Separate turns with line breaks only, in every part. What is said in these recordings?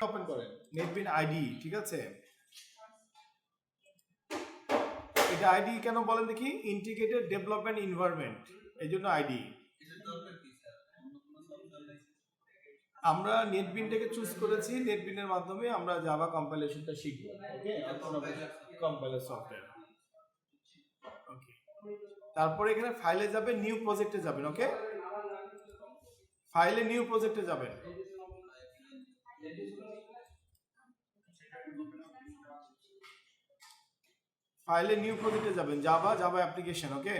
Open করেন নেটবিন ID, ঠিক আছে। এটা আইডি কেন বলেন দেখি, ইন্টিগ্রেটেড ডেভেলপমেন্ট এনভায়রনমেন্ট, এই জন্য আইডি। আমরা নেটবিনটাকে চুজ করেছি, নেটবিনের মাধ্যমে আমরা জাভা কম্পাইলেশনটা শিখব। ওকে, কম্পাইলার সফটওয়্যার। ওকে, তারপরে এখানে ফাইলে যাবেন, নিউ প্রজেক্টে যাবেন। ওকে, ফাইলে নিউ প্রজেক্টে যাবেন। ফাইলে নিউ প্রজেক্টে যাবেন, জাভা অ্যাপ্লিকেশন। ওকে,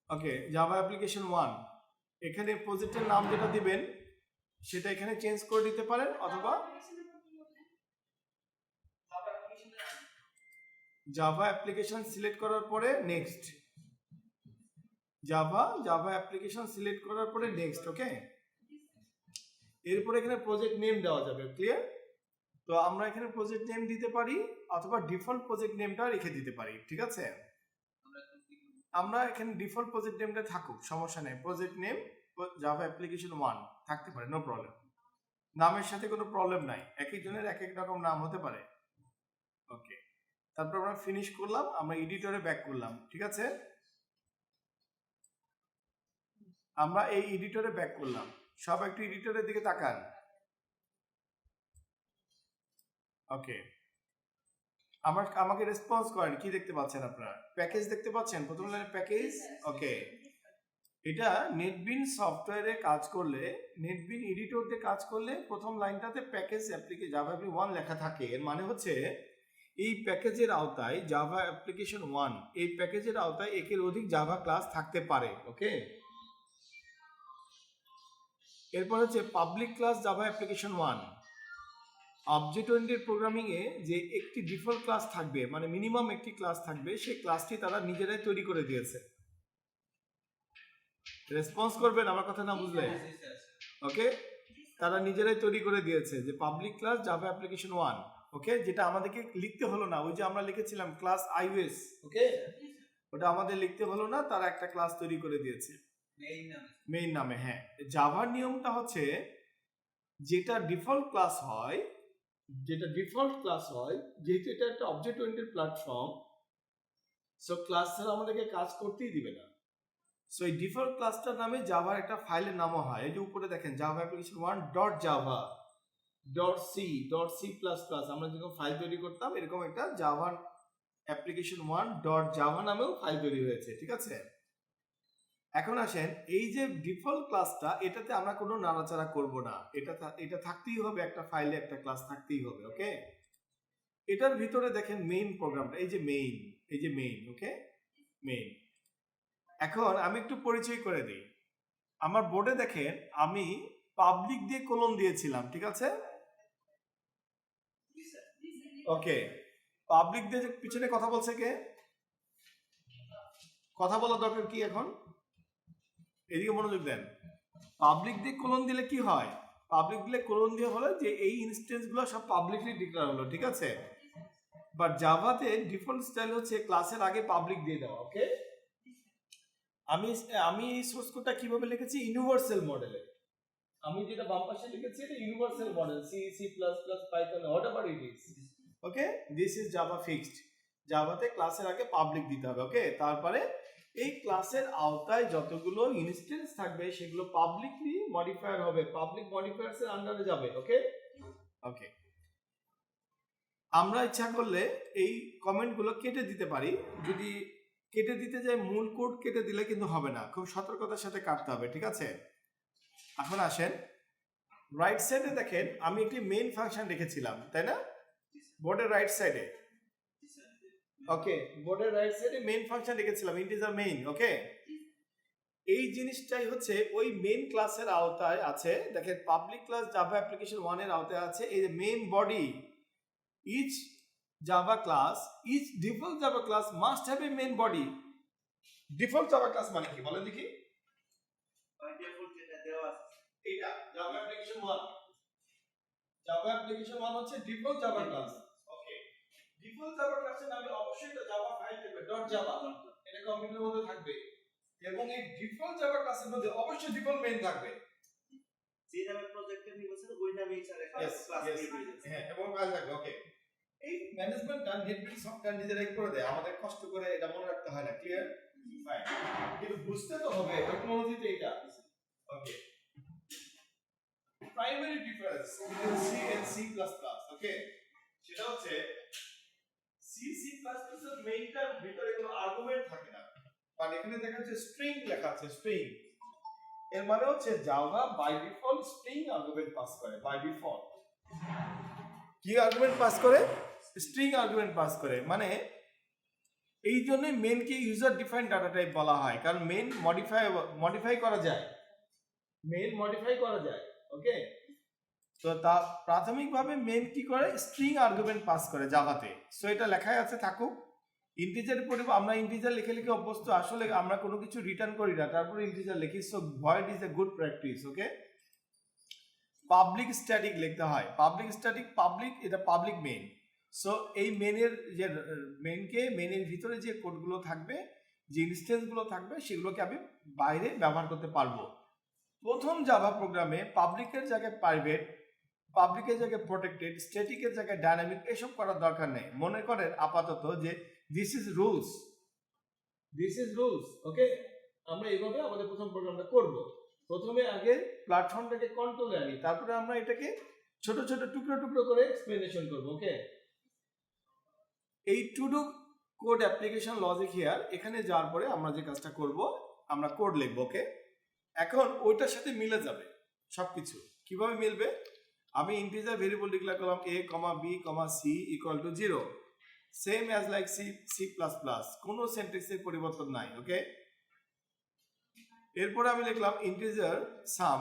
ওকে, জাভা অ্যাপ্লিকেশন 1। এখানে প্রজেক্টের নাম যেটা দিবেন সেটা এখানে চেঞ্জ করে দিতে পারেন, অথবা জাভা অ্যাপ্লিকেশন সিলেক্ট করার পরে নেক্সট, জাভা অ্যাপ্লিকেশন সিলেক্ট করার পরে নেক্সট। ওকে, এরপর এখানে প্রজেক্ট নেম দেওয়া যাবে। ক্লিয়ার? তো আমরা এখানে প্রজেক্ট নেম দিতে পারি, অথবা ডিফল্ট প্রজেক্ট নেমটা রেখে দিতে পারি। ঠিক আছে, আমরা এখানে ডিফল্ট প্রজেক্ট নেমটা থাকুক, সমস্যা নেই। প্রজেক্ট নেম জাভা অ্যাপ্লিকেশন 1 থাকতে পারে, নো প্রবলেম। নামের সাথে কোনো প্রবলেম নাই, এক একজনের এক এক রকম নাম হতে পারে। ওকে, তারপর আমরা ফিনিশ করলাম, আমরা এডিটরে ব্যাক করলাম। ঠিক আছে, আমরা এই এডিটরে ব্যাক করলাম। সব একটু এডিটরের দিকে তাকান। ওকে, আমাকে রেসপন্স করেন, কি দেখতে পাচ্ছেন আপনারা? প্যাকেজ দেখতে পাচ্ছেন, প্রথম লাইনে প্যাকেজ। ওকে, এটা নেটবিন সফটওয়্যারে কাজ করলে, নেটবিন এডিটরতে কাজ করলে প্রথম লাইনটাতে প্যাকেজ অ্যাপ্লিকেশন জাভা 1 লেখা থাকে। এর মানে হচ্ছে এই প্যাকেজের আওতায় জাভা অ্যাপ্লিকেশন 1, এই প্যাকেজের আওতায় একের অধিক জাভা ক্লাস থাকতে পারে। ওকে, এরপর হচ্ছে public class Java application 1। Object oriented programming এ যে একটি ডিফল্ট ক্লাস থাকবে, মানে মিনিমাম একটি ক্লাস থাকবে, সেই ক্লাসটি তারা নিজেরাই তৈরি করে দিয়েছে। রেসপন্স করবেন আমার কথা না বুঝলে? ওকে, তারা নিজেরাই তৈরি করে দিয়েছে যে পাবলিক ক্লাস জাভা অ্যাপ্লিকেশন 1। ওকে, যেটা আমাদেরকে লিখতে হলো না, ওই যে আমরা লিখেছিলাম ক্লাস iOS। ওকে, ওটা আমাদের লিখতে হলো না, তারা একটা ক্লাস তৈরি করে দিয়েছে মেইন নামে। হ্যাঁ, জাভার নিয়মটা হচ্ছে যেটা ডিফল্ট ক্লাস হয়, যেহেতু এটা একটা object oriented platform, so class ছাড়া আমাদেরকে কাজ করতেই দিবে না। সো এই ডিফল্ট ক্লাসটার নামে জাভার একটা ফাইলের নামও হয়। এই যে উপরে দেখেন জাভা অ্যাপ্লিকেশন 1 .java .c ++, আমরা যখন ফাইল তৈরি করতাম এরকম একটা জাভা অ্যাপ্লিকেশন 1 .java নামেও ফাইল তৈরি হয়েছে। ঠিক আছে, এখন আসেন, এই যে ডিফল্ট ক্লাসটা, এটাতে আমরা কোনো নাড়াচাড়া করব না। এটা থাকতেই হবে, একটা ফাইলে একটা ক্লাস থাকতেই হবে। ওকে, এটার ভিতরে দেখেন মেইন প্রোগ্রামটা, এই যে মেইন। ওকে, মেইন। এখন আমি একটু পরিচয় করে দিই। আমার বোর্ডে দেখেন আমি পাবলিক দিয়ে কোলন দিয়েছিলাম। ঠিক আছে, ওকে, পাবলিক দিয়ে পিছনে কথা বলছে কে? কথা বলা দরকার কি এখন? এদিকে মনোযোগ দেন। পাবলিক দিয়ে কোলন দিলে কি হয়? পাবলিক দিলে কোলন দিয়ে হলো যে এই ইনস্ট্যান্সগুলো সব পাবলিকলি ডিক্লেয়ার হলো। ঠিক আছে, বাট জাভাতে ডিফল্ট স্টাইল হচ্ছে ক্লাসের আগে পাবলিক দিয়ে দেওয়া। ওকে, আমি এই সোর্স কোডটা কিভাবে লিখেছি? ইউনিভার্সাল মডেলে। আমি যেটা বাম পাশে লিখেছি এটা universal model, C++, Python, whatever it is. Okay, this is Java fixed. জাভাতে ক্লাসের আগে পাবলিক দিতে হবে। ওকে, তারপরে এই ক্লাসের আওতায় যতগুলো ইনস্ট্যান্স থাকবে সেগুলো পাবলিকলি মডিফায়ার হবে, পাবলিক মডিফায়ার্স এর আন্ডারে যাবে। ওকে, ওকে, আমরা ইচ্ছা করলে এই কমেন্টগুলো কেটে দিতে পারি। যদি কেটে দিতে যাই, মূল কোড কেটে দিলে কিন্তু হবে না, খুব সতর্কতার সাথে কাটতে হবে। ঠিক আছে, এখন আসেন, রাইট সাইডে দেখেন আমি একটি মেইন ফাংশন রেখেছিলাম, তাই না? বোর্ডের রাইট সাইডে। ওকে, বোর্ডের রাইট সাইডে মেইন ফাংশন রেখেছিলাম, ইন্টিজার মেইন। ওকে, এই জিনিসটাই হচ্ছে ওই মেইন ক্লাসের আওতায় আছে। দেখেন পাবলিক ক্লাস জাভা অ্যাপ্লিকেশন 1 এর আওতায় আছে এই যে main body. Each Java class, each default Java class must have a main body. Default Java class মানে কি বলেন দেখি? এটা জাভা অ্যাপ্লিকেশন 1, জাভা অ্যাপ্লিকেশন 1 হচ্ছে ডিফল্ট জাভা ক্লাস। ওকে, ডিফল্ট জাভা ক্লাসের নামে অবশ্যই একটা জাভা ফাইল থাকবে, .java। এটা কম্পিউটারের মধ্যে থাকবে এবং এই ডিফল্ট জাভা ক্লাসের মধ্যে অবশ্যই ডিফল্ট মেইন থাকবে।
যে নামে প্রজেক্টে নিয়েছেন ওই নামেই স্যার একটা ক্লাস নিয়ে দিয়েছে।
হ্যাঁ, এবং ফাইল থাকবে। ওকে, এই ম্যানেজমেন্টটা নেটবিল্ড সফটওয়্যার নিজেরাই করে দেয়, আমাদের কষ্ট করে এটা মনে রাখতে হয় না। ক্লিয়ার? ফাইন, কিন্তু বুঝতে তো হবে টেকনোলজিতে এটা। Okay, primary difference between C and C plus plus. Okay, সেটা হচ্ছে সি সি প্লাস প্লাস এর মেইনটার ভিতরে কোনো আর্গুমেন্ট থাকে না, মানে এখানে দেখা যাচ্ছে স্ট্রিং লেখা আছে, স্ট্রিং। এর মানে হচ্ছে Java by default string argument pass করে। বাই ডিফল্ট কি আর্গুমেন্ট পাস করে? স্ট্রিং আর্গুমেন্ট পাস করে। মানে এই জন্যই মেইনকে ইউজার ডিফাইন্ড ডাটা টাইপ বলা হয়, কারণ মেইন মডিফাই করা যায়, মেইন মডিফাই করা যায়। ওকে, তো তা প্রাথমিকভাবে মেইন কি করে? স্ট্রিং আর্গুমেন্ট পাস করে জাভাতে। সো এটা লেখাই আছে থাকুক। ইন্টিজার পরিবর্তে আমরা ইন্টিজার লিখে লিখে অভ্যস্ত, আসলে আমরা কোনো কিছু রিটার্ন করি না, তারপরে ইন্টিজার লিখি। So void is a good practice. Okay, public static লিখতে হয়। পাবলিক স্ট্যাটিক, পাবলিক এটা পাবলিক মেইন। সো এই মেইনের যে মেইনের ভিতরে যে কোডগুলো থাকবে, যে ইনস্ট্যান্সগুলো থাকবে, সেগুলোকে আমি বাইরে ব্যবহার করতে পারবো। প্রথম জাভা প্রোগ্রামে পাবলিকের জায়গায় প্রাইভেট, পাবলিকের জায়গায় প্রোটেক্টেড, স্ট্যাটিকের জায়গায় ডাইনামিক এসব করার দরকার নেই। মনে করেন আপাতত যে this is rules, this is rules. Okay, আমরা এইভাবে আমাদের প্রথম প্রোগ্রামটা করব। প্রথমে আগে প্ল্যাটফর্মটাকে কন্ট্রোলে আনি, তারপরে আমরা এটাকে ছোট ছোট টুকরো টুকরো করে এক্সপ্লেনেশন করব। ওকে, এই to do code application logic here, এখানে যাওয়ার পরে আমরা যে কাজটা করব, আমরা কোড লিখব। ওকে, এখন ওইটার সাথে মিলে যাবে সবকিছু। কিভাবে মিলবে? আমি ইন্টিজার ভেরিয়েবল ডিক্লেয়ার করলাম a, b, c equal to 0, same as like C C plus plus, কোনো সিনট্যাক্সের পরিবর্তন নাই। ওকে, এরপরে আমি লিখলাম ইন্টিজার সাম,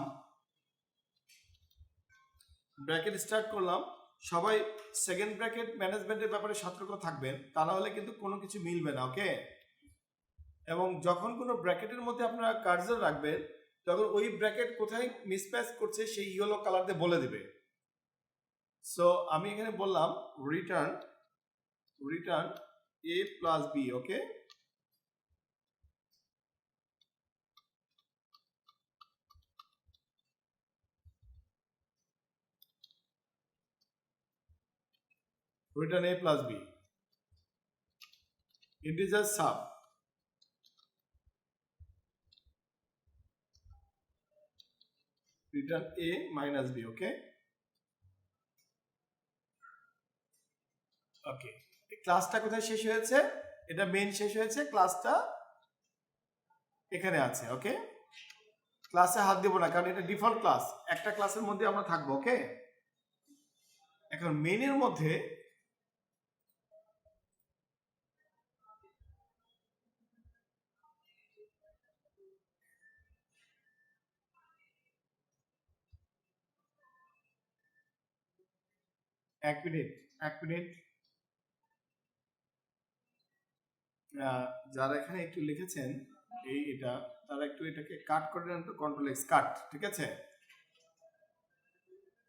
ব্র্যাকেট স্টার্ট করলাম। সবাই সেকেন্ড ব্র্যাকেট ম্যানেজমেন্টের ব্যাপারে সতর্ক থাকবেন, তা না হলে কিন্তু কোনো কিছু মিলবে না। ওকে, এবং যখন কোনো ব্র্যাকেটের মধ্যে আপনারা কার্সর রাখবেন, তখন ওই ব্র্যাকেট কোথায় মিসম্যাচ করছে সেই ইয়েলো কালার দিয়ে বলে দিবে। সো আমি এখানে বললাম return a plus b। Okay, return a plus b, integer sum, return a minus b। ওকে, ওকে, ক্লাসটা কোথায় শেষ হয়েছে? এটা মেইন শেষ হয়েছে, ক্লাসটা এখানে আছে। ওকে, ক্লাসে হাত দেব না, কারণ এটা ডিফল্ট ক্লাস, একটা ক্লাসের মধ্যে আমরা থাকবো। ওকে, এখন মেইনের মধ্যে এক মিনিট যারা এখানে একটু লিখেছেন এটা, তারা একটু এটাকে কাট করে নেন তো, কন্ট্রোল এক্স কাট। ঠিক আছে,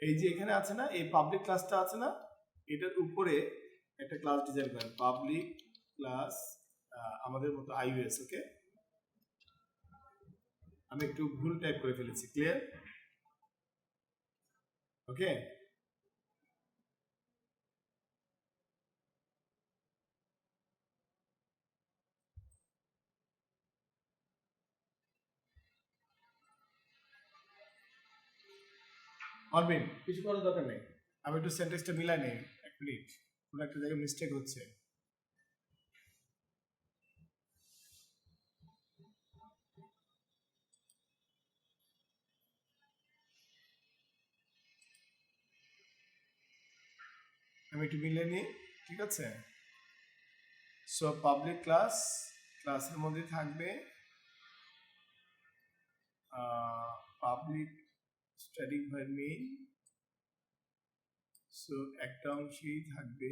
এই যে এখানে আছে না, এই পাবলিক ক্লাসটা আছে না, এটার উপরে একটা ক্লাস ডিজাইন করেন, পাবলিক ক্লাস আমাদের মতো iOS। ওকে, আমি একটু ভুল টাইপ করে ফেলেছি। ক্লিয়ার? ওকে, অরবিন কিছু করার দরকার নেই, আমি একটু সেন্টেন্সটা মিলাই নেই। এক মিনিট, কোনো একটা জায়গায় মিস্টেক হচ্ছে। আমি একটু মিলিয়ে নিই। ঠিক আছে, সো পাবলিক ক্লাসের মধ্যে থাকবে public static void main. So একটা অংশেই থাকবে।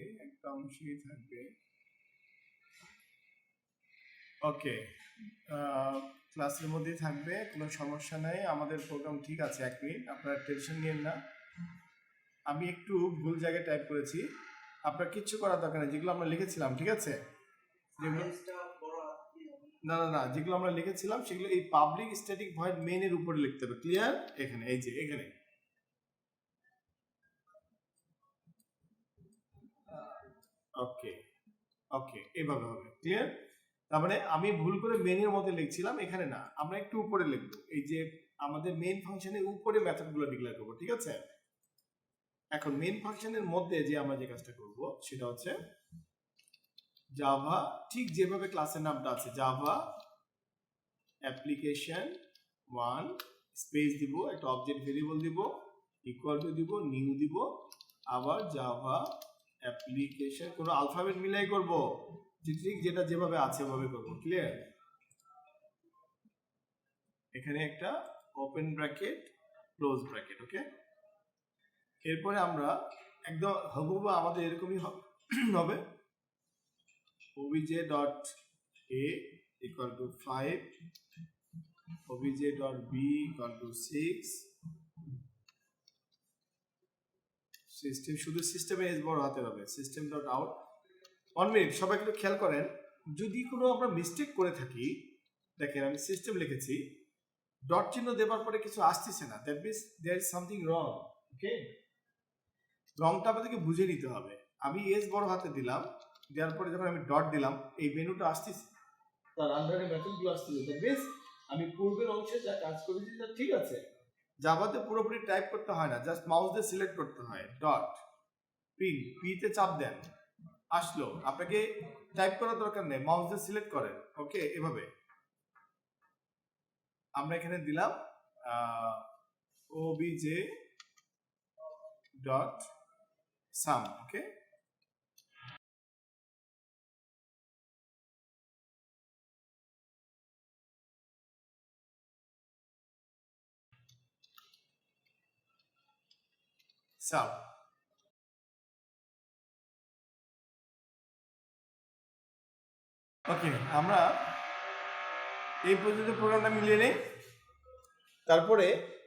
ওকে, ক্লাসের মধ্যেই থাকবে, কোনো সমস্যা নাই, আমাদের প্রোগ্রাম ঠিক আছে। এক মিনিট, আপনারা টেনশন নিয়েন না, আমি একটু ভুল জায়গায় টাইপ করেছি, আপনার কিচ্ছু করার দরকার নেই, যেগুলো আমরা লিখেছিলাম। ঠিক আছে, যেগুলো না না না, যেগুলো আমরা লিখেছিলাম সেগুলো এই পাবলিক স্ট্যাটিক ভয়েড মেইন এর উপরে লিখতে হবে। ক্লিয়ার? এখানে এই যে এখানে ওকে ওকে এভাবে হবে। ক্লিয়ার? তার মানে আমি ভুল করে মেইনের মধ্যে লিখছিলাম, এখানে না, আমরা একটু উপরে লিখবো। এই যে আমাদের মেইন ফাংশনের উপরে মেথডগুলো ডিক্লেয়ার করবো, ঠিক আছে? এখন মেইন ফাংশনের মধ্যে যে আমরা যে কাজটা করব সেটা হচ্ছে জাভা, ঠিক যেভাবে ক্লাসের নামটা আছে জাভা অ্যাপ্লিকেশন 1 স্পেস দিব, একটা অবজেক্ট ভেরিয়েবল দিব, ইকুয়াল টু দিব, নিউ দিব, আবার জাভা অ্যাপ্লিকেশন, কোনো আলফাবেট মিলাই করব, ঠিক যেটা যেভাবে আছে ওভাবে করব। ক্লিয়ার? এখানে একটা ওপেন ব্র্যাকেট ক্লোজ ব্র্যাকেট, ওকে? এরপরে আমরা একদম হুবহু আমাদের এরকমই হবে obj.a equal to 5, obj.b equal to 6, system, শুধু সিস্টেমে এস বড় হাতে হবে, সিস্টেম ডট আউট। 1 মিনিট, সবাই একটু খেয়াল করেন, যদি কোনো আমরা মিস্টেক করে থাকি, দেখেন আমি সিস্টেম লিখেছি, ডট চিহ্ন দেওয়ার পরে কিছু আসতেছে না, that means there is something wrong. Okay, রংটা আমাদেরকে বুঝে নিতে হবে। আমি এস বড় হাতে দিলাম, দেওয়ার পরে যখন আমি ডট দিলাম এই মেনুটা আসতেছে, তার আন্ডারে মেথডগুলো আসতেছে, দ্যাট মিন্স আমি পূর্বের অংশে যা কাজ করেছি তা ঠিক আছে। জাভাতে পুরোপুরি টাইপ করতে হয় না, জাস্ট মাউস দিয়ে সিলেক্ট করতে হয়, ডট পিন, পিতে চাপ দেন, আসলো, আপনাকে টাইপ করার দরকার নেই, মাউস দিয়ে সিলেক্ট করেন। ওকে, এভাবে আমরা এখানে দিলাম obj ডট সাম। ওকে, সাম। ওকে, আমরা এই পর্যন্ত প্রোগ্রামটা মিলিয়ে নেই। তারপরে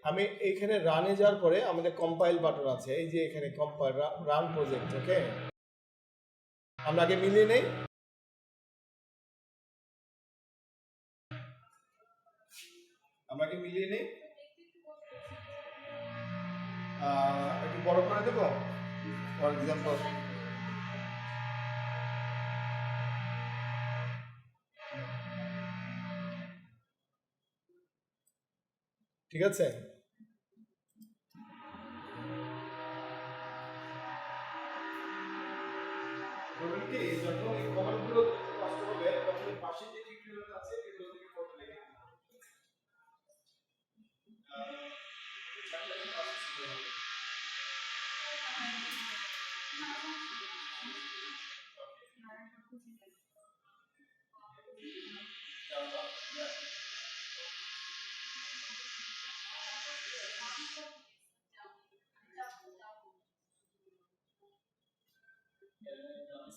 আমি এখানে রানে যাওয়ার পরে আমাদের কম্পাইল বাটন আছে, এই যে এখানে কম্পাইল রান প্রজেক্ট। ওকে, আমরা আগে মিলিয়ে নেই। আমরা আগে মিলিয়ে নেই, একটু বড় করে দেবো ফর এক্সাম্পল। ঠিক আছে, কি যখন এই কমান্ডগুলো কষ্ট হবে তখন পাশে যে টিউটোরিয়াল আছে এগুলো থেকে ফটো লিখে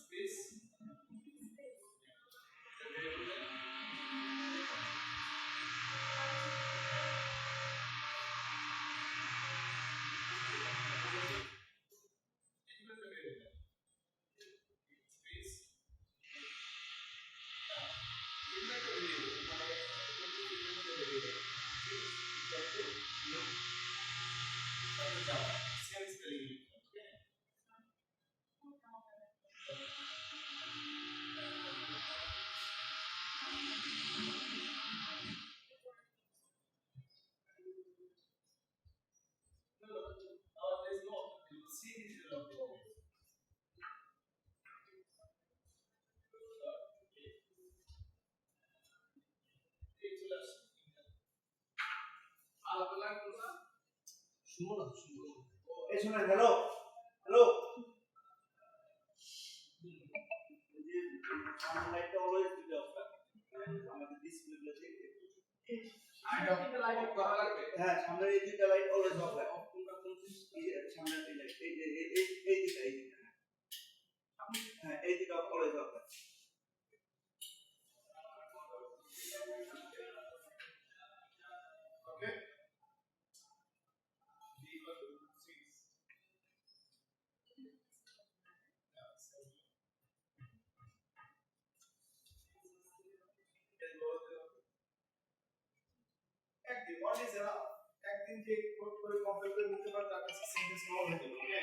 স্পেস
এই শোনেন, হ্যালো হ্যালো, সানলাইটটা অলওয়েজ দিতে হবে আমাদের ডিসপ্লেতে। হ্যাঁ, সামনের এই দুইটা লাইট অলওয়েজ অফ রাখো। এই যে সামনের এই লাইট, এই দিকটা, হ্যাঁ এই দিকটা অলওয়েজ অফ রাখো।
ওকে, ওয়ান ইজ এনাফ একদিন যে কোড করে কম্পাইল করে নিতে পারে তার কাছে সিনট্যাক্স নল হয়ে যাবে ওকে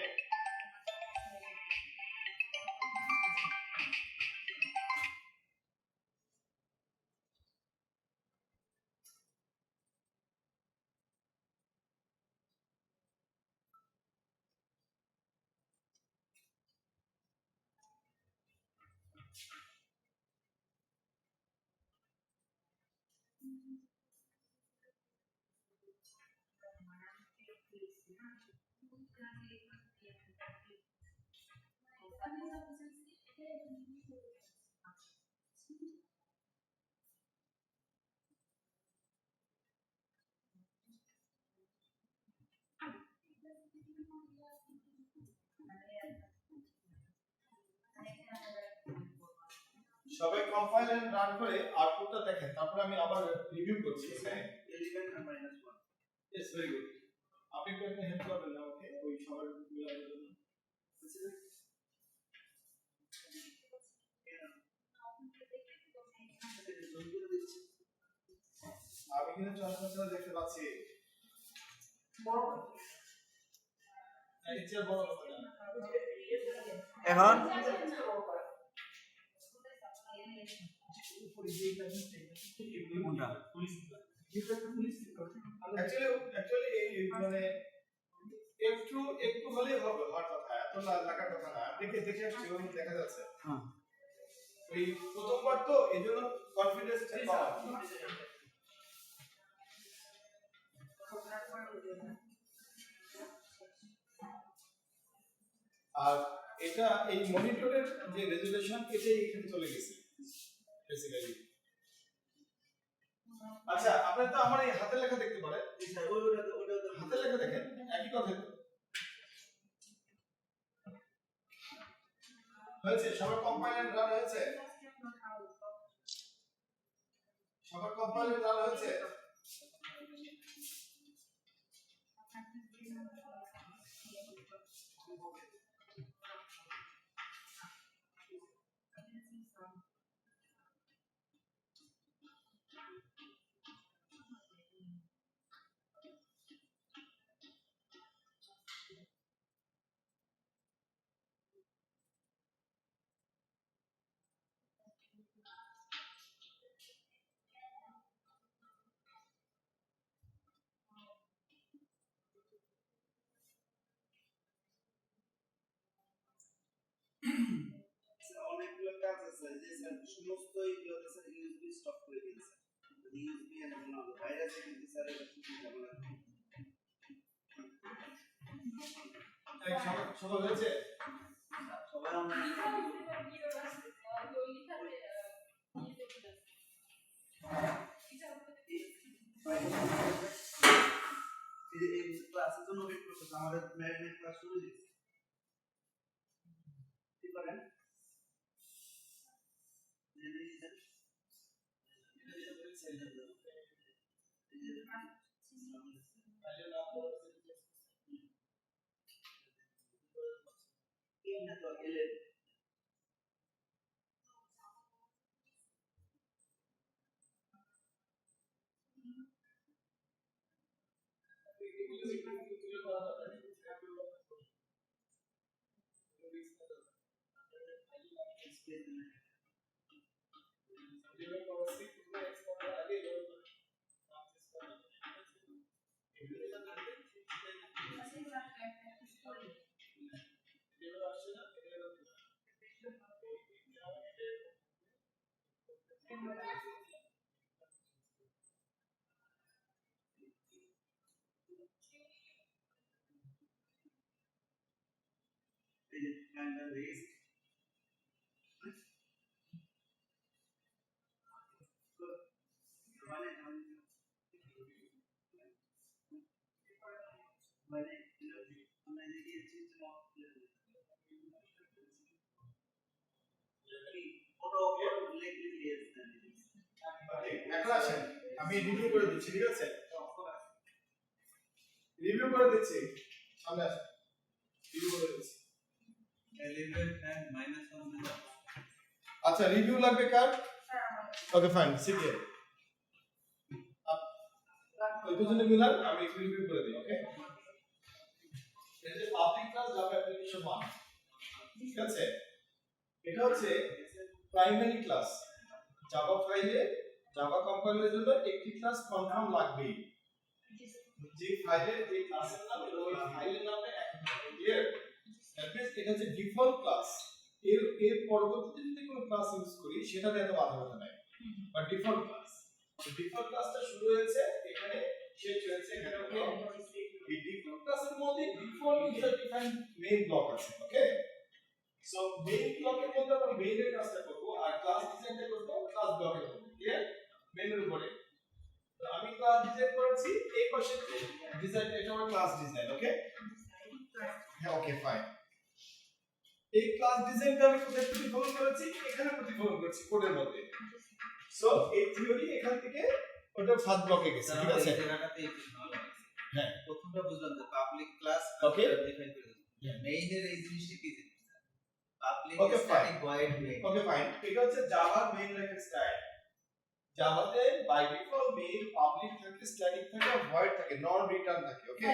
সবাই কম্পাইল এন্ড রান করে আউটপুটটা দেখেন তারপর আমি আবার রিভিউ করছি হ্যাঁ
11 and minus 1
yes very good আপনি একটু এখানে হেল্প করবেন না ওকে ওই সবার মিলানোর জন্য আমি কিন্তু ট্রান্সফার দেখতে পাচ্ছি বড় নিচে বড় হবে না
এখন কোনটা
অ্যাকচুয়ালি এই মানে একটু হলেই হবে হওয়ার কথা এত লাগার কথা না দেখে দেখে আসছে ওই দেখা যাচ্ছে
হ্যাঁ
ওই প্রথমবার তো এইজন্য কনফিডেন্সটা কম আর এটা এই মনিটরের যে রেজোলিউশন এটাই এখানে চলে গেছে বেসিক্যালি আচ্ছা আপনি তো আমার এই হাতের লেখা দেখতে পারেন হাতের লেখা দেখেন একই কথা হয়েছে সবার কম্পাইল এন্ড রান হয়েছে সবার কম্পাইল এন্ড রান হয়েছে
অনেকগুলো কাজ আছে যে সমস্ত এইগুলো আছে ইউএসবি স্টপ করে দিয়েছে ইউএসবি এর জন্য ভাইরাসে কিন্তু স্যার এটা কি ঝামেলা
সবাই হয়েছে
সবাই আমরা এই ক্লাসের জন্য ওয়েট করতেছে আমাদের ম্যারিনেট ক্লাস শুরু হয়েছে কি করেন
এখন আসেন আমি রিভিউ করে দিচ্ছি ঠিক আছে রিভিউ করে দিচ্ছি সামনে আসেন রিভিউ করে দিচ্ছি
11 and minus 1
আচ্ছা রিভিউ লাগবে কার ওকে ফাইন সিকে ওই দুজনে মিলান আমি একটু রিভিউ করে দিই ওকে এই যে পাবলিক ক্লাস জাভা অ্যাপ্লিকেশন 1 ঠিক আছে এটা হচ্ছে প্রাইমারি ক্লাস জাভা ফাইলে জাভা কম্পাইলারের জন্য একটি ক্লাস কনফার্ম লাগবেই যে ফাইলের যে ক্লাসের নাম এবং ওই ফাইলের নামটা একই থাকে ক্লিয়ার দ্যাট মিন্স এটা হচ্ছে ডিফল্ট ক্লাস এর পরবর্তীতে যদি কোনো ক্লাস ইউজ করি সেটাতে এত বাধা বাধা নাই বা ডিফল্ট ক্লাস ডিফল্ট ক্লাসটা শুরু হয়েছে এখানে শেষ হয়েছে এখানে ওকে এই ডিফল্ট ক্লাসের মধ্যে default user defined main block আছে ওকে সো মেইন ব্লকের মধ্যে আমরা মেইনের কাজটা করব আর ক্লাস ডিজাইনটা করব ক্লাস ব্লকের মধ্যে ক্লিয়ার মেইনের উপরে তো আমি ক্লাস ডিজাইন করেছি এই পাশে ডিজাইন এটা আমার ক্লাস ডিজাইন ওকে হ্যাঁ ওকে ফাইন এই ক্লাস ডিজাইনটা আমি কোথায় প্রতিফলন করেছি এখানে প্রতিফলন করেছি কোডের মধ্যে সো এই থিওরি এখান থেকে ওটা ফার্স্ট ব্লকে গেছে ঠিক আছে
এই জায়গাটাতে একটু ভালো লাগছে
হ্যাঁ
প্রথমটা বুঝলাম যে পাবলিক ক্লাস
ওকে
ডিফাইন করে দিলাম মেইনের এই জিনিসটা কি জিনিস public
Okay,
static void main
okay fine এটা হচ্ছে জাভা মেইন লেখার স্টাইল জাভাতে বাই ডিফল্ট মেইন পাবলিক থাকে স্ট্যাটিক থাকে ভয়েড থাকে নন রিটার্ন থাকে ওকে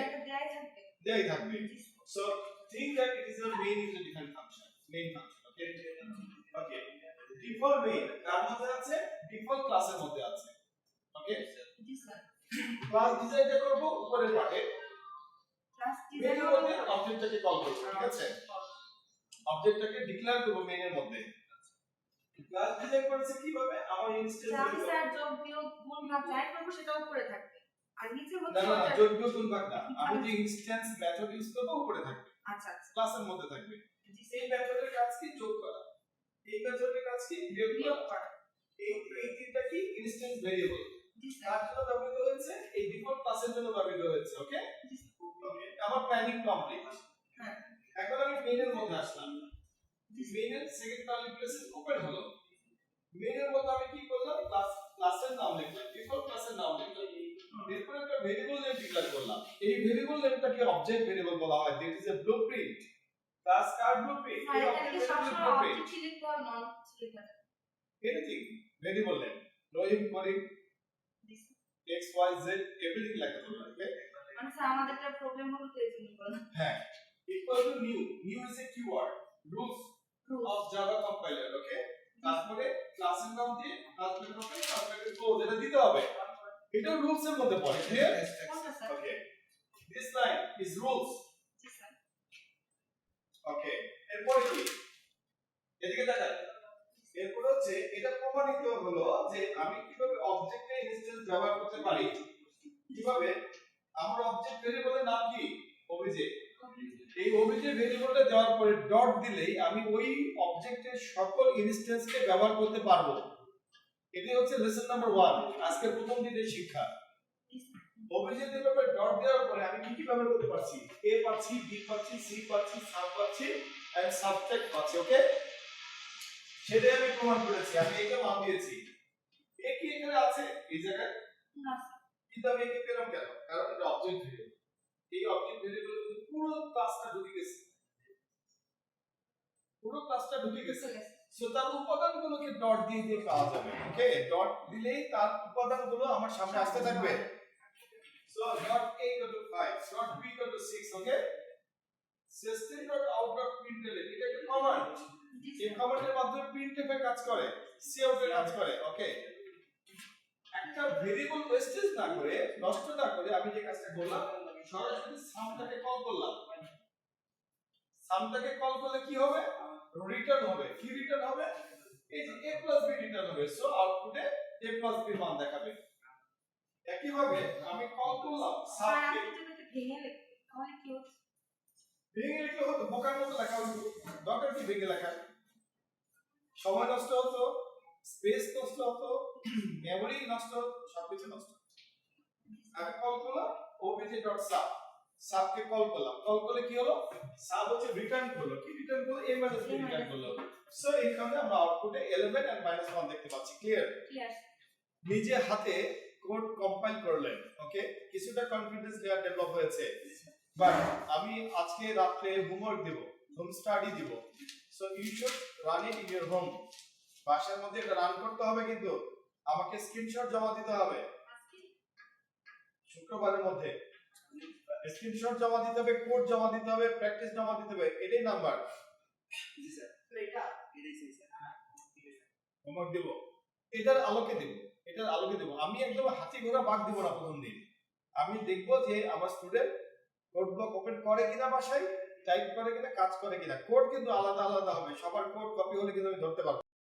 দেই থাকবে so think that it is a main user defined function main function okay okay default main কার মধ্যে আছে ডিফল্ট ক্লাসের মধ্যে আছে ওকে ক্লাস ডিজাইনটা করব উপরের পার্টে মেইনের মধ্যে অবজেক্টটাকে কল করব ঠিক আছে অবজেক্টটাকে ডিক্লেয়ার করব মেইনের মধ্যে ক্লাস ডিজাইন করেছে কিভাবে আমার ইনস্ট্যান্স
আমি স্যার যোগ বিয়োগ গুণ ভাগ যাই করব সেটা উপরে থাকবে আর নিচে
না
হচ্ছে
না না যোগ বিয়োগ গুণ ভাগ না আমি যে ইনস্ট্যান্স মেথড ইউজ করব উপরে থাকবে
আচ্ছা আচ্ছা
ক্লাসের মধ্যে থাকবে এই মেথডের কাজ কি যোগ করা এই মেথডের কাজ কি বিয়োগ
বিয়োগ
করা
করা
এই তিনটা কি ইনস্ট্যান্স ভেরিয়েবল
জি স্যার
তার জন্য ব্যবহৃত হয়েছে এই ডিফল্ট ক্লাসের জন্য ব্যবহৃত হয়েছে ওকে ওকে আমার প্ল্যানিং কমপ্লিট
হ্যাঁ
এখন আমি মেইনের মধ্যে আসলাম মেইনের সেকেন্ড কার্লি প্লেসেস ওপেন হলো মেইনের মধ্যে আমি কি করলাম ক্লাসের নাম লিখলাম ডিফল্ট ক্লাসের নাম লিখলাম এরপর একটা ভেরিয়েবল নেম ডিক্লেয়ার করলাম এই ভেরিয়েবল নেমটাকে অবজেক্ট ভেরিয়েবল বলা হয় that is a blueprint class card blueprint এই
এখানে
অবজেক্ট
সবসময়
ব্লুপ্রিন্ট
অবজেক্ট সিলেক্ট করা নন সিলেক্ট করা
এনিথিং ভেরিয়েবল নেম রহিম করিম x y z এভরিথিং লেখা থাকবে ওকে
মানে স্যার আমাদের একটা প্রবলেম হলো তো এই জন্য বললাম
হ্যাঁ equal to new is a keyword rules of java compiler okay তারপরে ক্লাসের নাম দিয়ে ক্লাসের নামে ক্লাসের কোড এটা দিতে হবে এটা রুলস এর মধ্যে পড়ে ক্লিয়ার
কোনটা sir
okay this line is rules
G sir
okay এরপর কি এদিকে তাকান এরপর হচ্ছে এটা প্রমাণিত হলো যে আমি কিভাবে অবজেক্টে ইনস্ট্যান্স ব্যবহার করতে পারি কিভাবে আমার অবজেক্ট ভেরিয়েবলের নাম কি অবজেক্ট এই অবজেক্ট ভেরিয়েবলটা দেওয়ার পরে ডট দিলেই আমি ওই অবজেক্টের সকল ইনস্ট্যান্সকে ব্যবহার করতে পারবো এটাই হচ্ছে লেসন নাম্বার 1 আজকে প্রথম দিনের শিক্ষা অবজেক্ট এর ব্যাপারে ডট দেওয়ার পরে আমি কি কি ব্যবহার করতে পারছি a পাচ্ছি b পাচ্ছি c পাচ্ছি সাব পাচ্ছি এন্ড সাবট্রাক্ট পাচ্ছি ওকে সেটাই আমি প্রমাণ করেছি আমি একে মান দিয়েছি এ কি এখানে আছে এই জায়গায়
না স্যার
কিন্তু আমি একে পেলাম কেন কারণ এটা অবজেক্ট ভেরিয়েবল এই অবজেক্ট ভেরিয়েবল পুরো ক্লাসটা ঢুকে গেছে সো তার উপাদানগুলোকে ডট দিয়ে দিয়ে পাওয়া যাবে ওকে ডট দিলেই তার উপাদানগুলো আমার সামনে আসতে থাকবে so dot a equal to 5 dot b equal to 6 okay system dot out dot println এটা একটা কমান্ড এই কমান্ডের মাধ্যমে প্রিন্টএফ এর কাজ করে সিআউট এর কাজ করে ওকে একটা ভেরিয়েবল ওয়েস্টেজ না করে নষ্ট না করে আমি যে কাজটা করলাম সরাসরি সামটাকে কল করলাম সামটাকে কল করলে কি হবে রিটার্ন হবে কি রিটার্ন হবে এই যে a প্লাস b রিটার্ন হবে সো আউটপুটে a প্লাস b মান দেখাবে একইভাবে আমি কল করলাম
স্যার
সাবকে
আপনি যদি ভেঙে লিখতে তাহলে কি হচ্ছে
ভেঙে লিখলে হতো বোকার মতো লেখা হতো দরকার কি ভেঙে লেখা সময় নষ্ট হতো স্পেস নষ্ট হতো মেমরি নষ্ট হতো সবকিছু নষ্ট আমি কল করলাম obj.sub সাবকে কল করলাম কল করলে কি হলো সাব হচ্ছে রিটার্ন করলো কি রিটার্ন করলো a মাইনাস b রিটার্ন করলো সো এখানে আমরা আউটপুটে 11 এন্ড -1 দেখতে পাচ্ছি ক্লিয়ার
ক্লিয়ার
নিজে হাতে কোড কম্পাইল করলেন ওকে কিছুটা কনফিডেন্স লেয়ার ডেভেলপ হয়েছে বাট আমি আজকে রাতে হোমওয়ার্ক দেব হোম স্টাডি দিব so you should run it in your home বাসার মধ্যে এটা রান করতে হবে কিন্তু আমাকে স্ক্রিনশট জমা দিতে হবে শুক্রবারের মধ্যে স্ক্রিনশট জমা দিতে হবে, কোড জমা দিতে হবে, প্র্যাকটিস জমা দিতে হবে, এটাই নাম্বার।
জি স্যার
এটা
এটাই সেই স্যার
হোমওয়ার্ক দেব, এটার আলোকে দেব, এটার আলোকে দেব। আমি একদম হাতি ঘোড়া বাঘ দেব না প্রথম দিন। আমি দেখব যে আমার স্টুডেন্ট কোড ব্লক ওপেন করে কিনা, বাসায় টাইপ করে কিনা, কাজ করে কিনা। কোড কিন্তু আলাদা আলাদা হবে, সবার কোড কপি হলে কিন্তু আমি ধরতে পারবো না।